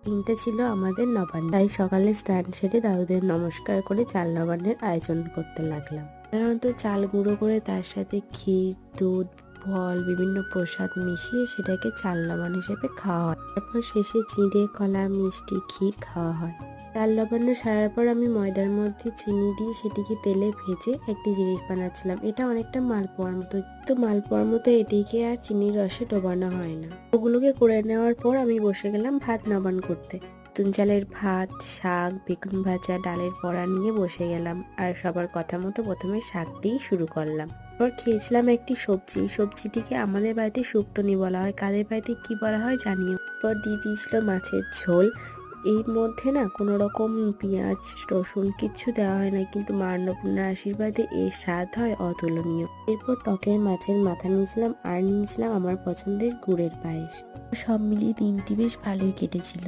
3টে ছিল আমাদের নবান্ন। তাই সকালে স্নান সেরে দাদুদের নমস্কার করে চাল নবান্নের আয়োজন করতে লাগলাম। সাধারণত চাল গুঁড়ো করে তার সাথে ক্ষীর, দুধ, ফল, বিভিন্ন প্রসাদ মিশিয়ে সেটাকে চাল নবান্ন হিসেবে খাওয়া হয়। তারপর শেষে চিঁড়ে, কলা, মিষ্টি, ক্ষীর খাওয়া হয়। চাল নবান্ন সারার পর আমি ময়দার মধ্যে চিনি দিয়ে সেটিকে তেলে ভেজে একটি জিনিস বানাচ্ছিলাম। এটা অনেকটা মালপোয়ার মতো, কিন্তু মালপোয়ার মতো এটিকে আর চিনির রসে ডোবানো হয় না। ওগুলোকে করে নেওয়ার পর আমি বসে গেলাম ভাত নবান্ন করতে। নতুন চালের ভাত, শাক, বেগুন ভাজা, ডালের বড়া নিয়ে বসে গেলাম। আর সবার কথা মতো প্রথমে শাক দিয়েই শুরু করলাম। এরপর খেয়েছিলাম একটি সবজি। সবজিটিকে আমাদের বাড়িতে শুক্তনি বলা হয়, কাদের বাড়িতে কি বলা হয় জানিও। এরপর দিয়ে দিয়েছিল মাছের ঝোল। এর মধ্যে না কোনো রকম পেঁয়াজ, রসুন কিচ্ছু দেওয়া হয় না, কিন্তু মা অন্নপূর্ণার আশীর্বাদে এর স্বাদ হয় অতুলনীয়। এরপর টকের মাছের মাথা নিয়েছিলাম আর নিয়েছিলাম আমার পছন্দের গুড়ের পায়েস। সব মিলিয়ে দিনটি বেশ ভালোই কেটেছিল।